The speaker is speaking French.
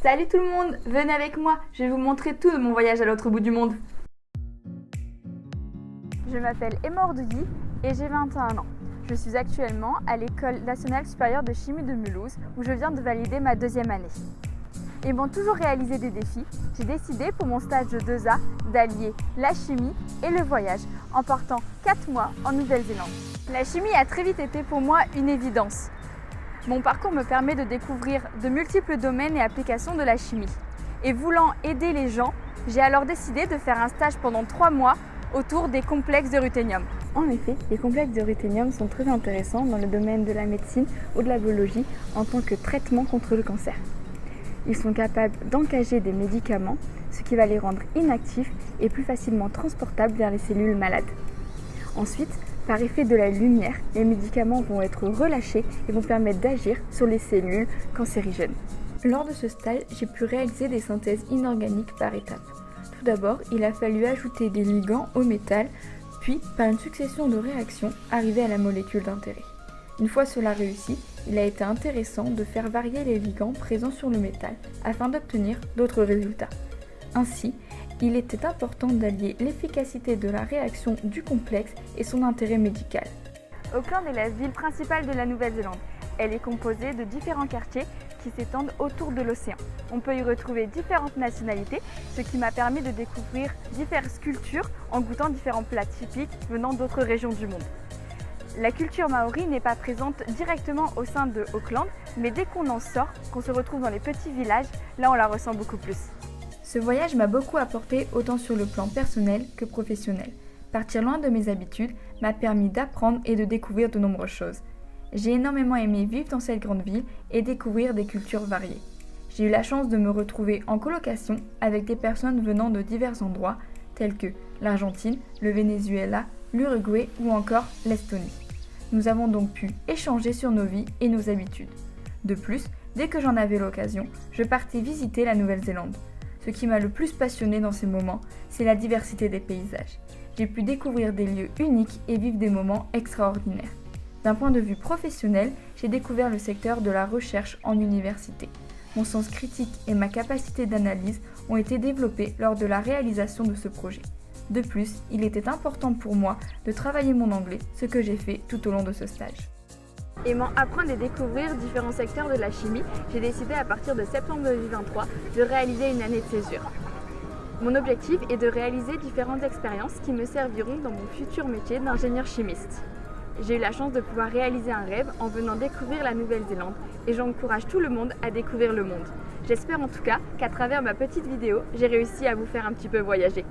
Salut tout le monde, venez avec moi, je vais vous montrer tout de mon voyage à l'autre bout du monde. Je m'appelle Emma Ordouilly et j'ai 21 ans. Je suis actuellement à l'École nationale supérieure de chimie de Mulhouse où je viens de valider ma deuxième année. Aimant toujours réaliser des défis, j'ai décidé pour mon stage de 2A d'allier la chimie et le voyage en partant 4 mois en Nouvelle-Zélande. La chimie a très vite été pour moi une évidence. Mon parcours me permet de découvrir de multiples domaines et applications de la chimie. Et voulant aider les gens, j'ai alors décidé de faire un stage pendant 3 mois autour des complexes de ruthénium. En effet, les complexes de ruthénium sont très intéressants dans le domaine de la médecine ou de la biologie en tant que traitement contre le cancer. Ils sont capables d'encager des médicaments, ce qui va les rendre inactifs et plus facilement transportables vers les cellules malades. Ensuite, par effet de la lumière, les médicaments vont être relâchés et vont permettre d'agir sur les cellules cancérigènes. Lors de ce stage, j'ai pu réaliser des synthèses inorganiques par étapes. Tout d'abord, il a fallu ajouter des ligands au métal, puis, par une succession de réactions, arriver à la molécule d'intérêt. Une fois cela réussi, il a été intéressant de faire varier les ligands présents sur le métal afin d'obtenir d'autres résultats. Ainsi, il était important d'allier l'efficacité de la réaction du complexe et son intérêt médical. Auckland est la ville principale de la Nouvelle-Zélande. Elle est composée de différents quartiers qui s'étendent autour de l'océan. On peut y retrouver différentes nationalités, ce qui m'a permis de découvrir diverses cultures en goûtant différents plats typiques venant d'autres régions du monde. La culture maori n'est pas présente directement au sein de Auckland, mais dès qu'on en sort, qu'on se retrouve dans les petits villages, là on la ressent beaucoup plus. Ce voyage m'a beaucoup apporté autant sur le plan personnel que professionnel. Partir loin de mes habitudes m'a permis d'apprendre et de découvrir de nombreuses choses. J'ai énormément aimé vivre dans cette grande ville et découvrir des cultures variées. J'ai eu la chance de me retrouver en colocation avec des personnes venant de divers endroits tels que l'Argentine, le Venezuela, l'Uruguay ou encore l'Estonie. Nous avons donc pu échanger sur nos vies et nos habitudes. De plus, dès que j'en avais l'occasion, je partais visiter la Nouvelle-Zélande. Ce qui m'a le plus passionné dans ces moments, c'est la diversité des paysages. J'ai pu découvrir des lieux uniques et vivre des moments extraordinaires. D'un point de vue professionnel, j'ai découvert le secteur de la recherche en université. Mon sens critique et ma capacité d'analyse ont été développés lors de la réalisation de ce projet. De plus, il était important pour moi de travailler mon anglais, ce que j'ai fait tout au long de ce stage. Aimant apprendre et découvrir différents secteurs de la chimie, j'ai décidé à partir de septembre 2023 de réaliser une année de césure. Mon objectif est de réaliser différentes expériences qui me serviront dans mon futur métier d'ingénieur chimiste. J'ai eu la chance de pouvoir réaliser un rêve en venant découvrir la Nouvelle-Zélande et j'encourage tout le monde à découvrir le monde. J'espère en tout cas qu'à travers ma petite vidéo, j'ai réussi à vous faire un petit peu voyager.